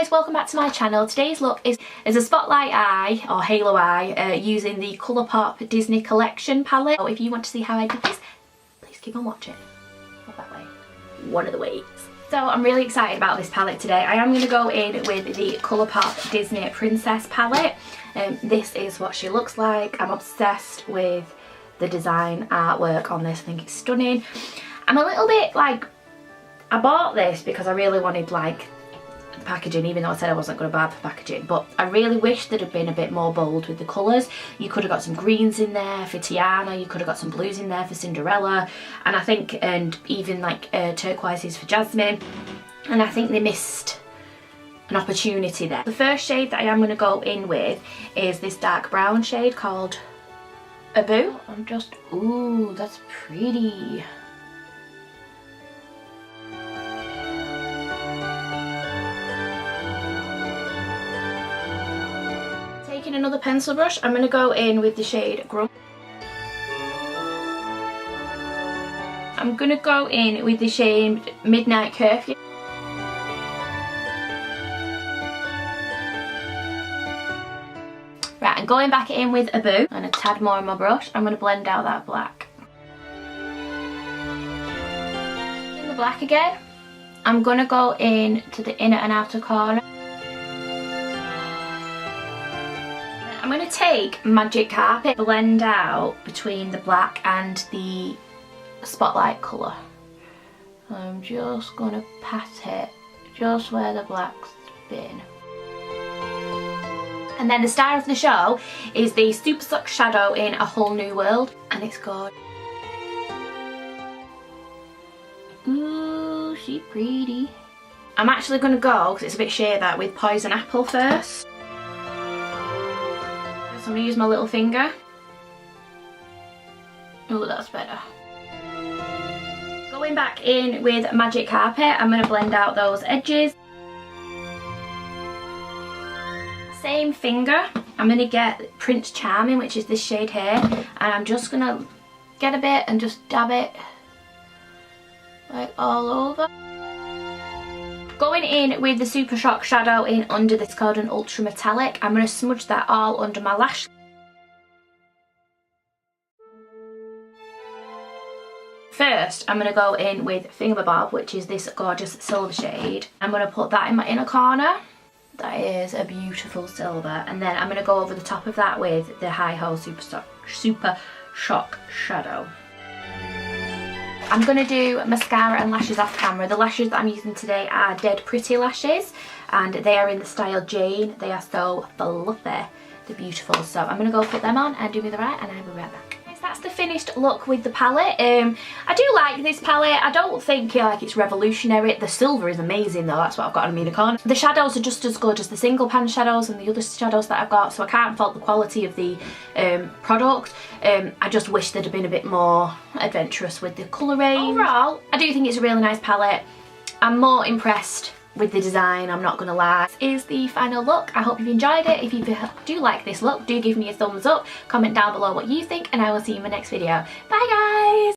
guys, welcome back to my channel. Today's look is a spotlight eye or halo eye using the Colourpop Disney Collection palette. So if you want to see how I did this, please keep on watching. Not that way, one of the ways. So I'm really excited about this palette today. I am going to go in with the Colourpop Disney Princess palette. This is what she looks like. I'm obsessed with the design artwork on this. I think it's stunning. I'm a little bit like, I bought this because I really wanted like packaging, even though I said I wasn't going to buy the packaging, but I really wish there'd have been a bit more bold with the colours. You could have got some greens in there for Tiana, you could have got some blues in there for Cinderella, and I think, and even like turquoises for Jasmine, and I think they missed an opportunity there. The first shade that I am going to go in with is this dark brown shade called Xobeauty. I'm just, ooh, that's pretty. Taking another pencil brush, I'm going to go in with the shade Grump. I'm going to go in with the shade Midnight Curfew. Right, I'm going back in with Xobeauty and a tad more on my brush. I'm going to blend out that black. In the black again, I'm going to go in to the inner and outer corner. I'm going to take Magic Carpet, blend out between the black and the spotlight colour. I'm just going to pat it just where the black's been. And then the star of the show is the Supershock shadow in A Whole New World, and it's called, ooh, she pretty. I'm actually going to go, because it's a bit sheer, that with Poison Apple first. So I'm going to use my little finger. Oh, that's better. Going back in with Magic Carpet, I'm going to blend out those edges. Same finger, I'm going to get Prince Charming, which is this shade here, and I'm just going to get a bit and just dab it like all over. Going in with the Super Shock shadow in under this, called an Ultra Metallic. I'm going to smudge that all under my lash. First, I'm going to go in with Thingamabob, which is this gorgeous silver shade. I'm going to put that in my inner corner. That is a beautiful silver. And then I'm going to go over the top of that with the Hi Ho Super Shock shadow. I'm going to do mascara and lashes off camera. The lashes that I'm using today are Dead Pretty lashes, and they are in the style Jane. They are so fluffy. They're beautiful. So I'm going to go put them on and do me the right, and I will be right back. That's the finished look with the palette. I do like this palette. I don't think like it's revolutionary. The silver is amazing though, that's what I've got on me in the corner. The shadows are just as good as the single pan shadows and the other shadows that I've got, so I can't fault the quality of the product. I just wish there'd have been a bit more adventurous with the colour range. Overall, I do think it's a really nice palette. I'm more impressed with the design, I'm not gonna lie. This is the final look. I hope you've enjoyed it. If you do like this look, do give me a thumbs up, comment down below what you think, and I will see you in my next video. Bye guys!